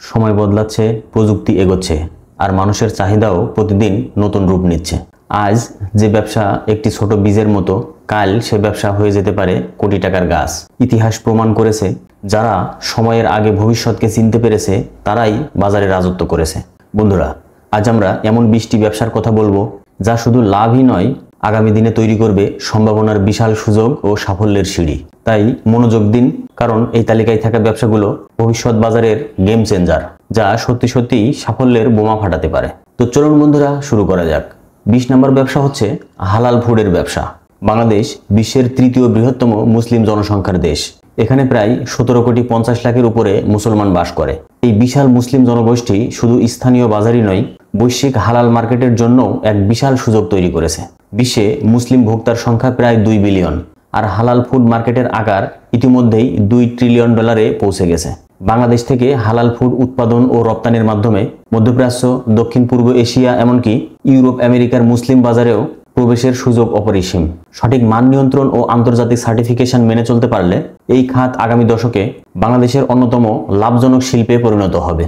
সময় বদলাচ্ছে, প্রযুক্তি এগোচ্ছে, আর মানুষের চাহিদাও প্রতিদিন নতুন রূপ নিচ্ছে। আজ যে ব্যবসা একটি ছোট বীজের মতো, কাল সে ব্যবসা হয়ে যেতে পারে কোটি টাকার গাছ। ইতিহাস প্রমাণ করেছে, যারা সময়ের আগে ভবিষ্যৎকে চিনতে পেরেছে তারাই বাজারে রাজত্ব করেছে। বন্ধুরা, আজ আমরা এমন 20টি ব্যবসার কথা বলবো যা শুধু লাভই নয়, আগামী দিনে তৈরি করবে সম্ভাবনার বিশাল সুযোগ ও সাফল্যের সিঁড়ি। তাই মনোযোগ দিন, কারণ এই তালিকায় থাকা ব্যবসাগুলো ভবিষ্যৎ বাজারের গেম চেঞ্জার, যা সত্যি সত্যিই সাফল্যের বোমা ফাটাতে পারে। তো চলুন বন্ধুরা, শুরু করা যাক। 20 নম্বর ব্যবসা হচ্ছে হালাল ফুডের ব্যবসা। বাংলাদেশ বিশ্বের তৃতীয় বৃহত্তম মুসলিম জনসংখ্যার দেশ। এখানে প্রায় 17,50,00,000-এর উপরে মুসলমান বাস করে। এই বিশাল মুসলিম জনগোষ্ঠী শুধু স্থানীয় বাজারই নয়, বৈশ্বিক হালাল মার্কেটের জন্য এক বিশাল সুযোগ তৈরি করেছে। বিশ্বে মুসলিম ভোক্তার সংখ্যা প্রায় 2 বিলিয়ন, আর হালাল ফুড মার্কেটের আকার ইতিমধ্যেই $2 ট্রিলিয়ন পৌঁছে গেছে। বাংলাদেশ থেকে হালাল ফুড উৎপাদন ও রপ্তানির মাধ্যমে মধ্যপ্রাচ্য, দক্ষিণ পূর্ব এশিয়া, এমনকি ইউরোপ আমেরিকার মুসলিম বাজারেও প্রবেশের সুযোগ অপরিসীম। সঠিক মান নিয়ন্ত্রণ ও আন্তর্জাতিক সার্টিফিকেশন মেনে চলতে পারলে এই খাত আগামী দশকে বাংলাদেশের অন্যতম লাভজনক শিল্পে পরিণত হবে।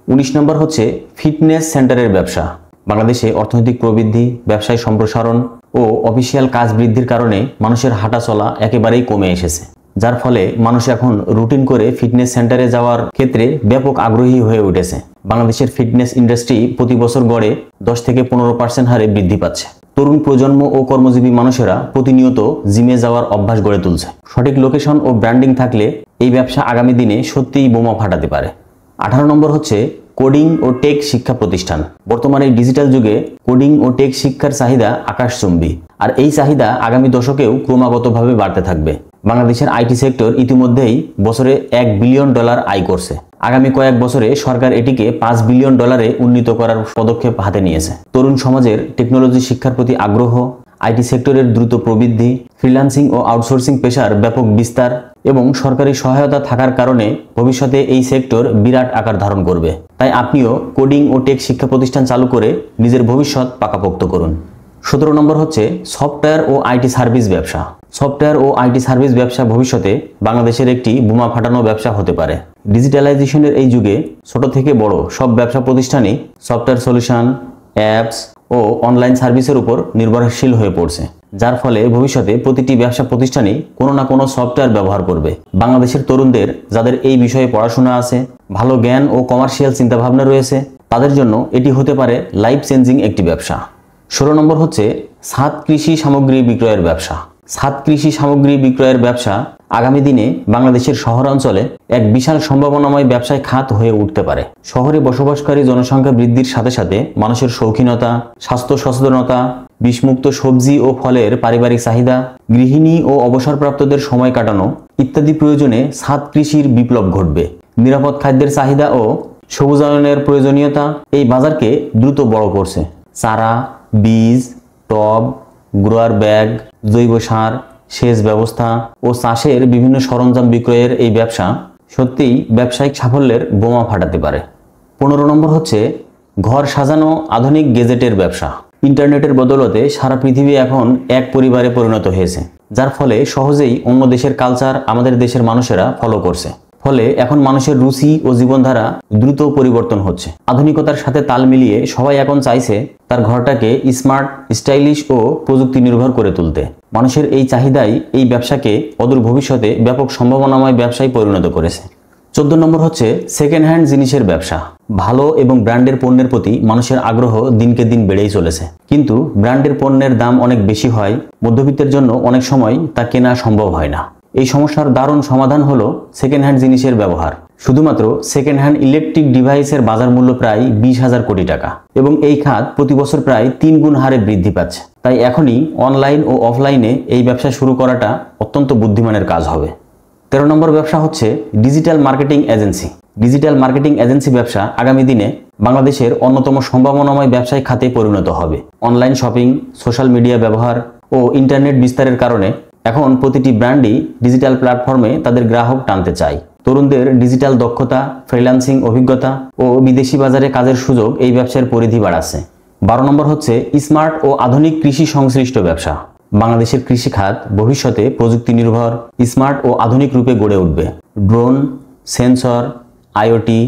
19 নম্বর হচ্ছে ফিটনেস সেন্টারের ব্যবসা। বাংলাদেশে অর্থনৈতিক প্রবৃদ্ধি, ব্যবসায় সম্প্রসারণ ও অফিসিয়াল কাজ বৃদ্ধির কারণে মানুষের হাঁটা চলা একেবারেই কমে এসেছে, যার ফলে মানুষ এখন রুটিন করে ফিটনেস সেন্টারে যাওয়ার ক্ষেত্রে ব্যাপক আগ্রহী হয়ে উঠেছে। বাংলাদেশের ফিটনেস ইন্ডাস্ট্রি প্রতি বছর গড়ে 10 থেকে 15% হারে বৃদ্ধি পাচ্ছে। তরুণ প্রজন্ম ও কর্মজীবী মানুষেরা প্রতিনিয়ত জিমে যাওয়ার অভ্যাস গড়ে তুলছে। সঠিক লোকেশন ও ব্র্যান্ডিং থাকলে এই ব্যবসা আগামী দিনে সত্যিই বোমা ফাটাতে পারে। 18 নম্বর হচ্ছে কোডিং ও টেক শিক্ষা প্রতিষ্ঠান। বর্তমানে ডিজিটাল যুগে কোডিং ও টেক শিক্ষার চাহিদা আকাশচুম্বী, আর এই চাহিদা আগামী দশকেও ক্রমাগতভাবে বাড়তে থাকবে। বাংলাদেশের আইটি সেক্টর ইতিমধ্যেই বছরে $1 বিলিয়ন আয় করছে। আগামী কয়েক বছরে সরকার এটিকে $5 বিলিয়ন উন্নীত করার পদক্ষেপ হাতে নিয়েছে। তরুণ সমাজের টেকনোলজি শিক্ষার প্রতি আগ্রহ, আইটি সেক্টরের দ্রুত প্রবৃদ্ধি, ফ্রিল্যান্সিং ও আউটসোর্সিং পেশার ব্যাপক বিস্তার এবং সরকারি সহায়তা থাকার কারণে ভবিষ্যতে এই সেক্টর বিরাট আকার ধারণ করবে। তাই আপনিও কোডিং ও টেক শিক্ষা প্রতিষ্ঠান চালু করে নিজের ভবিষ্যৎ পাকাপোক্ত করুন। 17 নম্বর হচ্ছে সফটওয়্যার ও আইটি সার্ভিস ব্যবসা। সফটওয়্যার ও আইটি সার্ভিস ব্যবসা ভবিষ্যতে বাংলাদেশের একটি বোমা ফাটানো ব্যবসা হতে পারে। ডিজিটালাইজেশনের এই যুগে ছোট থেকে বড় সব ব্যবসা প্রতিষ্ঠানই সফটওয়্যার সলিউশন, অ্যাপস ও অনলাইন সার্ভিসের উপর নির্ভরশীল হয়ে পড়ছে, যার ফলে ভবিষ্যতে প্রতিটি ব্যবসা প্রতিষ্ঠানই কোনো না কোনো সফটওয়্যার ব্যবহার করবে। বাংলাদেশের তরুণদের যাদের এই বিষয়ে পড়াশোনা আছে, ভালো জ্ঞান ও কমার্শিয়াল চিন্তাভাবনা রয়েছে, তাদের জন্য এটি হতে পারে লাইফ চেঞ্জিং একটি ব্যবসা। 16 নম্বর হচ্ছে ছাদ কৃষি সামগ্রী বিক্রয়ের ব্যবসা। ছাদ কৃষি সামগ্রী বিক্রয়ের ব্যবসা আগামী দিনে বাংলাদেশের শহরাঞ্চলে এক বিশাল সম্ভাবনাময় ব্যবসায় খাত হয়ে উঠতে পারে। শহরে বসবাসকারী জনসংখ্যা বৃদ্ধির সাথে সাথে মানুষের শৌখিনতা, স্বাস্থ্য সচেতনতা, বিষমুক্ত সবজি ও ফলের পারিবারিক চাহিদা, গৃহিণী ও অবসরপ্রাপ্তদের সময় কাটানো ইত্যাদি প্রয়োজনে ছাদ কৃষির বিপ্লব ঘটবে। নিরাপদ খাদ্যের চাহিদা ও সবুজায়নের প্রয়োজনীয়তা এই বাজারকে দ্রুত বড় করছে। চারা, বীজ, টব, গ্রোয়ার ব্যাগ, জৈব সার, সেচ ব্যবস্থা ও চাষের বিভিন্ন সরঞ্জাম বিক্রয়ের এই ব্যবসা সত্যিই ব্যবসায়িক সাফল্যের বোমা ফাটাতে পারে। 15 নম্বর হচ্ছে ঘর সাজানো আধুনিক গেজেটের ব্যবসা। ইন্টারনেটের বদৌলতে সারা পৃথিবী এখন এক পরিবারে পরিণত হয়েছে, যার ফলে সহজেই অন্য দেশের কালচার আমাদের দেশের মানুষেরা ফলো করছে। ফলে এখন মানুষের রুচি ও জীবনধারা দ্রুত পরিবর্তন হচ্ছে। আধুনিকতার সাথে তাল মিলিয়ে সবাই এখন চাইছে তার ঘরটাকে স্মার্ট, স্টাইলিশ ও প্রযুক্তি নির্ভর করে তুলতে। মানুষের এই চাহিদাই এই ব্যবসাকে অদূর ভবিষ্যতে ব্যাপক সম্ভাবনাময় ব্যবসায় পরিণত করেছে। 14 নম্বর হচ্ছে সেকেন্ড হ্যান্ড জিনিসের ব্যবসা। ভালো এবং ব্র্যান্ডের পণ্যের প্রতি মানুষের আগ্রহ দিনকে দিন বেড়েই চলেছে, কিন্তু ব্র্যান্ডের পণ্যের দাম অনেক বেশি হয়, মধ্যবিত্তের জন্য অনেক সময় তা কেনা সম্ভব হয় না। এই সমস্যার দারুণ সমাধান হলো সেকেন্ড হ্যান্ড জিনিসের ব্যবহার। শুধুমাত্র সেকেন্ড হ্যান্ড ইলেকট্রিক ডিভাইসের বাজার মূল্য প্রায় 20,000 কোটি টাকা এবং এই খাত প্রতি বছর প্রায় 3 গুণ হারে বৃদ্ধি পাচ্ছে। তাই এখনই অনলাইন ও অফলাইনে এই ব্যবসা শুরু করাটা অত্যন্ত বুদ্ধিমানের কাজ হবে। 13 নম্বর ব্যবসা হচ্ছে digital marketing agency. Digital marketing agency ব্যবসা আগামী দিনে বাংলাদেশের অন্যতম সম্ভাবনাময় ব্যবসায় খাতে পরিণত হবে। অনলাইন শপিং, সোশ্যাল মিডিয়া ব্যবহার ও ইন্টারনেট বিস্তারের কারণে এখন প্রতিটি ব্র্যান্ডই ডিজিটাল প্ল্যাটফর্মে তাদের গ্রাহক টানতে চায়। তরুণদের ডিজিটাল দক্ষতা, ফ্রিল্যান্সিং অভিজ্ঞতা ও বিদেশি বাজারে কাজের সুযোগ এই ব্যবসার পরিধি বাড়াচ্ছে। 12 নম্বর হচ্ছে স্মার্ট ও আধুনিক কৃষি সংশ্লিষ্ট ব্যবসা। বাংলাদেশের কৃষি খাত ভবিষ্যতে প্রযুক্তি নির্ভর, স্মার্ট ও আধুনিক রূপে গড়ে উঠবে। ড্রোন, সেন্সর, আইওটি,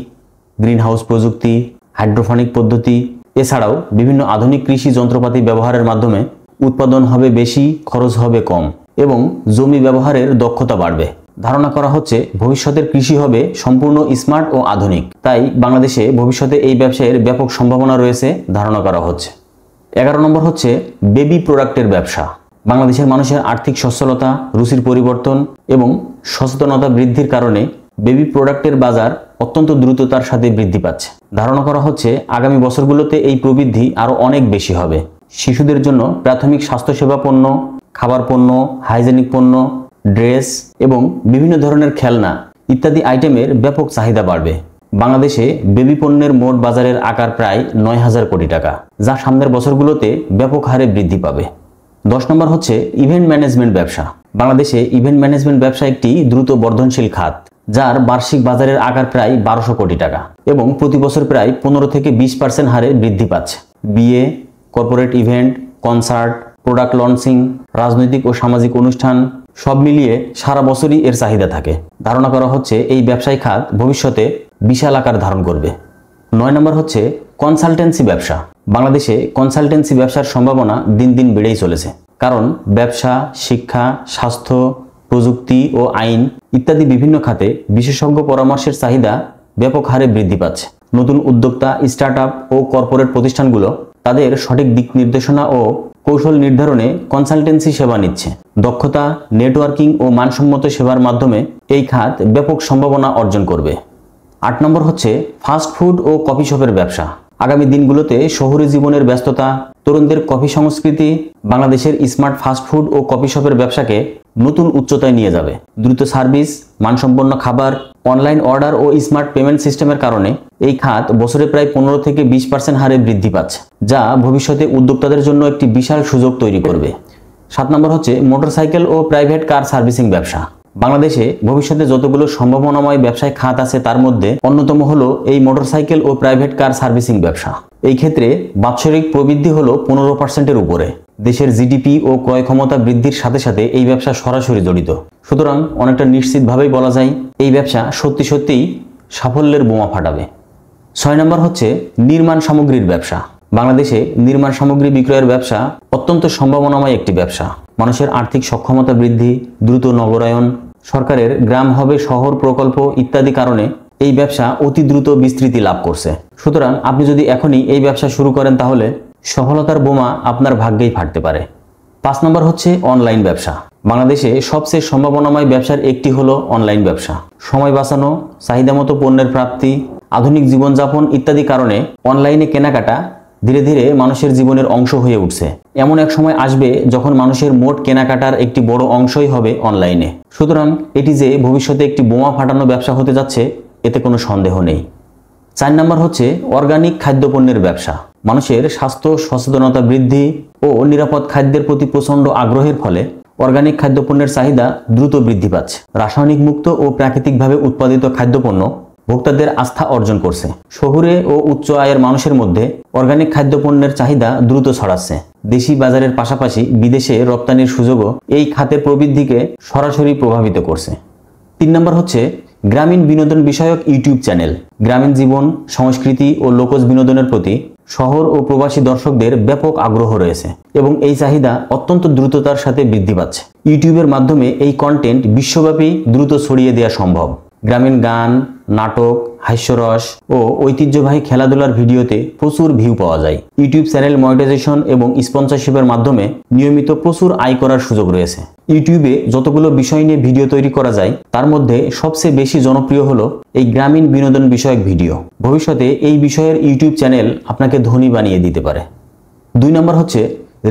গ্রিনহাউস প্রযুক্তি, হাইড্রোফনিক পদ্ধতি, এছাড়াও বিভিন্ন আধুনিক কৃষি যন্ত্রপাতি ব্যবহারের মাধ্যমে উৎপাদন হবে বেশি, খরচ হবে কম এবং জমি ব্যবহারের দক্ষতা বাড়বে। ধারণা করা হচ্ছে ভবিষ্যতের কৃষি হবে সম্পূর্ণ স্মার্ট ও আধুনিক। তাই বাংলাদেশে ভবিষ্যতে এই ব্যবসায়ের ব্যাপক সম্ভাবনা রয়েছে ধারণা করা হচ্ছে। 11 নম্বর হচ্ছে বেবি প্রোডাক্টের ব্যবসা। বাংলাদেশের মানুষের আর্থিক সচ্ছলতা, রুচির পরিবর্তন এবং সচেতনতা বৃদ্ধির কারণে বেবি প্রোডাক্টের বাজার অত্যন্ত দ্রুততার সাথে বৃদ্ধি পাচ্ছে। ধারণা করা হচ্ছে আগামী বছরগুলোতে এই প্রবৃদ্ধি আরও অনেক বেশি হবে। শিশুদের জন্য প্রাথমিক স্বাস্থ্যসেবা পণ্য, খাবার পণ্য, হাইজেনিক পণ্য, ড্রেস এবং বিভিন্ন ধরনের খেলনা ইত্যাদি আইটেমের ব্যাপক চাহিদা বাড়বে। বাংলাদেশে বেবি পণ্যের মোট বাজারের আকার প্রায় 9,000 কোটি টাকা, যা সামনের বছরগুলোতে ব্যাপক হারে বৃদ্ধি পাবে। 10 নম্বর হচ্ছে ইভেন্ট ম্যানেজমেন্ট ব্যবসা। বাংলাদেশে ইভেন্ট ম্যানেজমেন্ট ব্যবসা একটি দ্রুত বর্ধনশীল খাত, যার বার্ষিক বাজারের আকার প্রায় 1200 কোটি টাকা এবং প্রতি বছর প্রায় 15 থেকে 20% হারে বৃদ্ধি পাচ্ছে। বিয়ে, corporate event, concert, product launching, রাজনৈতিক ও সামাজিক অনুষ্ঠান সব মিলিয়ে সারা বছরই এর চাহিদা থাকে। ধারণা করা হচ্ছে এই ব্যবসায়ী খাত ভবিষ্যতে বিশাল আকার ধারণ করবে। 9 নম্বর হচ্ছে কনসালটেন্সি ব্যবসা। বাংলাদেশে কনসালটেন্সি ব্যবসার সম্ভাবনা দিন দিন বেড়েই চলেছে, কারণ ব্যবসা, শিক্ষা, স্বাস্থ্য, প্রযুক্তি ও আইন ইত্যাদি বিভিন্ন খাতে বিশেষজ্ঞ পরামর্শের চাহিদা ব্যাপক হারে বৃদ্ধি পাচ্ছে। নতুন উদ্যোক্তা, স্টার্টআপ ও কর্পোরেট প্রতিষ্ঠানগুলো তাদের সঠিক দিক নির্দেশনা ও কৌশল নির্ধারণে কনসালটেন্সি সেবা নিচ্ছে। দক্ষতা, নেটওয়ার্কিং ও মানসম্মত সেবার মাধ্যমে এই খাত ব্যাপক সম্ভাবনা অর্জন করবে। 8 নম্বর হচ্ছে ফাস্ট ফুড ও কফি শপের ব্যবসা। আগামী দিনগুলোতে শহুরে জীবনের ব্যস্ততা, তরুণদের কফি সংস্কৃতি বাংলাদেশের স্মার্ট ফাস্ট ফুড ও কফি শপের ব্যবসাকে নতুন উচ্চতায় নিয়ে যাবে। দ্রুত সার্ভিস, মানসম্পন্ন খাবার, অনলাইন অর্ডার ও স্মার্ট পেমেন্ট সিস্টেমের কারণে এই খাত বছরে প্রায় 15 থেকে 20% হারে বৃদ্ধি পাচ্ছে, যা ভবিষ্যতে উদ্যোক্তাদের জন্য একটি বিশাল সুযোগ তৈরি করবে। 7 নম্বর হচ্ছে মোটরসাইকেল ও প্রাইভেট কার সার্ভিসিং ব্যবসা। বাংলাদেশে ভবিষ্যতে যতগুলো সম্ভাবনাময় ব্যবসায় খাত আছে তার মধ্যে অন্যতম হলো এই মোটরসাইকেল ও প্রাইভেট কার সার্ভিসিং ব্যবসা। এই ক্ষেত্রে বাৎসরিক প্রবৃদ্ধি হলো 15%-এর উপরে। দেশের জিডিপি ও ক্রয় ক্ষমতা বৃদ্ধির সাথে সাথে এই ব্যবসা সরাসরি জড়িত। সুতরাং অনেকটা নিশ্চিতভাবেই বলা যায় এই ব্যবসা সত্যি সত্যিই সাফল্যের বোমা ফাটাবে। 6 নম্বর হচ্ছে নির্মাণ সামগ্রীর ব্যবসা। বাংলাদেশে নির্মাণ সামগ্রী বিক্রয়ের ব্যবসা অত্যন্ত সম্ভাবনাময় একটি ব্যবসা। মানুষের আর্থিক সক্ষমতা বৃদ্ধি, দ্রুত নগরায়ন, সরকারের গ্রাম হবে শহর প্রকল্প ইত্যাদি কারণে এই ব্যবসা অতি দ্রুত বিস্তৃতি লাভ করছে। সুতরাং আপনি যদি এখনই এই ব্যবসা শুরু করেন তাহলে সফলতার বোমা আপনার ভাগ্যেই ফাটতে পারে। 5 নম্বর হচ্ছে অনলাইন ব্যবসা। বাংলাদেশে সবচেয়ে সম্ভাবনাময় ব্যবসার একটি হলো অনলাইন ব্যবসা। সময় বাঁচানো, চাহিদা মতো পণ্যের প্রাপ্তি, আধুনিক জীবনযাপন ইত্যাদি কারণে অনলাইনে কেনাকাটা ধীরে ধীরে মানুষের জীবনের অংশ হয়ে উঠছে। এমন এক সময় আসবে যখন মানুষের মোট কেনাকাটার একটি বড় অংশই হবে অনলাইনে। সুতরাং এটি যে ভবিষ্যতে একটি বোমা ফাটানো ব্যবসা হতে যাচ্ছে এতে কোনো সন্দেহ নেই। 4 নম্বর হচ্ছে অর্গানিক খাদ্যপণ্যের ব্যবসা। মানুষের স্বাস্থ্য সচেতনতা বৃদ্ধি ও নিরাপদ খাদ্যের প্রতি প্রচণ্ড আগ্রহের ফলে অর্গানিক খাদ্যপণ্যের চাহিদা দ্রুত বৃদ্ধি পাচ্ছে। রাসায়নিক মুক্ত ও প্রাকৃতিকভাবে উৎপাদিত খাদ্যপণ্য ভোক্তাদের আস্থা অর্জন করছে। শহুরে ও উচ্চ আয়ের মানুষের মধ্যে অর্গানিক খাদ্যপণ্যের চাহিদা দ্রুত ছড়াচ্ছে। দেশি বাজারের পাশাপাশি বিদেশে রপ্তানির সুযোগও এই খাতের প্রবৃদ্ধিকে সরাসরি প্রভাবিত করছে। 3 নম্বর হচ্ছে গ্রামীণ বিনোদন বিষয়ক ইউটিউব চ্যানেল। গ্রামীণ জীবন, সংস্কৃতি ও লোকজ বিনোদনের প্রতি শহর ও প্রবাসী দর্শকদের ব্যাপক আগ্রহ রয়েছে এবং এই চাহিদা অত্যন্ত দ্রুততার সাথে বৃদ্ধি পাচ্ছে। ইউটিউবের মাধ্যমে এই কন্টেন্ট বিশ্বব্যাপী দ্রুত ছড়িয়ে দেওয়া সম্ভব। গ্রামীণ গান, নাটক, হাস্যরস ও ঐতিহ্যবাহী খেলাধুলার ভিডিওতে প্রচুর ভিউ পাওয়া যায়। ইউটিউব চ্যানেল মনিটাইজেশন এবং স্পন্সরশিপের মাধ্যমে নিয়মিত প্রচুর আয় করার সুযোগ রয়েছে। ইউটিউবে যতগুলো বিষয় নিয়ে ভিডিও তৈরি করা যায় তার মধ্যে সবচেয়ে বেশি জনপ্রিয় হলো এই গ্রামীণ বিনোদন বিষয়ক ভিডিও। ভবিষ্যতে এই বিষয়ের ইউটিউব চ্যানেল আপনাকে ধনী বানিয়ে দিতে পারে। 2 নম্বর হচ্ছে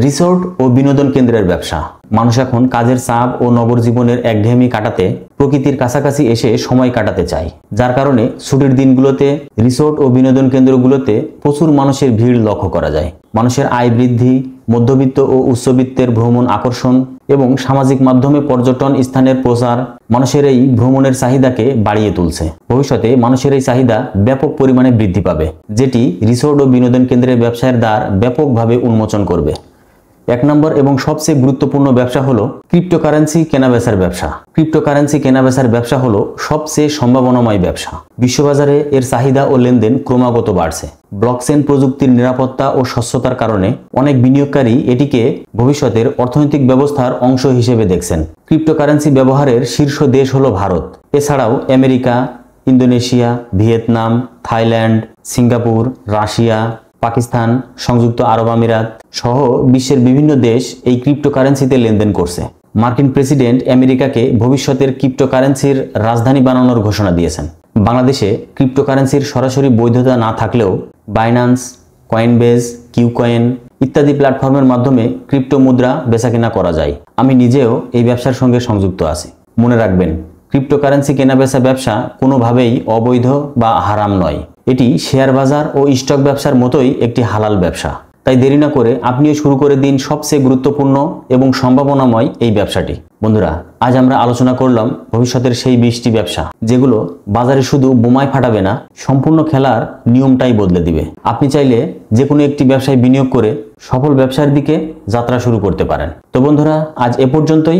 রিসোর্ট ও বিনোদন কেন্দ্রের ব্যবসা। মানুষ এখন কাজের চাপ ও নগর জীবনের একঘেয়েমি কাটাতে প্রকৃতির কাছাকাছি এসে সময় কাটাতে চায়, যার কারণে ছুটির দিনগুলোতে রিসোর্ট ও বিনোদন কেন্দ্রগুলোতে প্রচুর মানুষের ভিড় লক্ষ্য করা যায়। মানুষের আয় বৃদ্ধি, মধ্যবিত্ত ও উচ্চবিত্তের ভ্রমণ আকর্ষণ এবং সামাজিক মাধ্যমে পর্যটন স্থানের প্রচার মানুষের এই ভ্রমণের চাহিদাকে বাড়িয়ে তুলছে। ভবিষ্যতে মানুষের এই চাহিদা ব্যাপক পরিমাণে বৃদ্ধি পাবে, যেটি রিসোর্ট ও বিনোদন কেন্দ্রের ব্যবসায়ের দ্বার ব্যাপকভাবে উন্মোচন করবে। এক নম্বর এবং সবচেয়ে গুরুত্বপূর্ণ ব্যবসা হলো ক্রিপ্টোকারেন্সি কেনাবেচার ব্যবসা। ক্রিপ্টোকারেন্সি কেনাবেচার ব্যবসা হলো সবচেয়ে সম্ভাবনাময় ব্যবসা। বিশ্ববাজারে এর চাহিদা ও লেনদেন ক্রমাগত বাড়ছে। ব্লকচেন প্রযুক্তির নিরাপত্তা ও স্বচ্ছতার কারণে অনেক বিনিয়োগকারী এটিকে ভবিষ্যতের অর্থনৈতিক ব্যবস্থার অংশ হিসেবে দেখছেন। ক্রিপ্টোকারেন্সি ব্যবহারের শীর্ষ দেশ হলো ভারত। এছাড়াও America, Indonesia, Vietnam, Thailand, Singapore, Russia, Pakistan, সংযুক্ত আরব আমিরাত সহ বিশ্বের বিভিন্ন দেশ এই ক্রিপ্টোকারেন্সিতে লেনদেন করছে। মার্কিন প্রেসিডেন্ট আমেরিকাকে ভবিষ্যতের ক্রিপ্টোকারেন্সির রাজধানী বানানোর ঘোষণা দিয়েছেন। বাংলাদেশে ক্রিপ্টোকারেন্সির সরাসরি বৈধতা না থাকলেও বাইন্যান্স, কয়েনবেজ, কিউকয়েন ইত্যাদি প্ল্যাটফর্মের মাধ্যমে ক্রিপ্টো মুদ্রা বেচাকেনা করা যায়। আমি নিজেও এই ব্যবসার সঙ্গে সংযুক্ত আছি। মনে রাখবেন, ক্রিপ্টোকারেন্সি কেনাবেচা ব্যবসা কোনোভাবেই অবৈধ বা হারাম নয়। এটি শেয়ার বাজার ও স্টক ব্যবসার মতোই একটি হালাল ব্যবসা। তাই দেরি না করে আপনিও শুরু করে দিন সবচেয়ে গুরুত্বপূর্ণ এবং সম্ভাবনাময় এই ব্যবসাটি। বন্ধুরা, আজ আমরা আলোচনা করলাম ভবিষ্যতের সেই 20টি ব্যবসা যেগুলো বাজারে শুধু বোমায় ফাটাবে না, সম্পূর্ণ খেলার নিয়মটাই বদলে দিবে। আপনি চাইলে যে কোনো একটি ব্যবসায় বিনিয়োগ করে সফল ব্যবসার দিকে যাত্রা শুরু করতে পারেন। তো বন্ধুরা, আজ এ পর্যন্তই।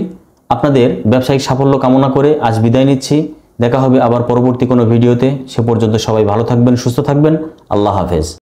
আপনাদের ব্যবসায়িক সাফল্য কামনা করে আজ বিদায় নিচ্ছি। দেখা হবে আবার পরবর্তী কোনো ভিডিওতে। সে পর্যন্ত সবাই ভালো থাকবেন, সুস্থ থাকবেন। আল্লাহ হাফেজ।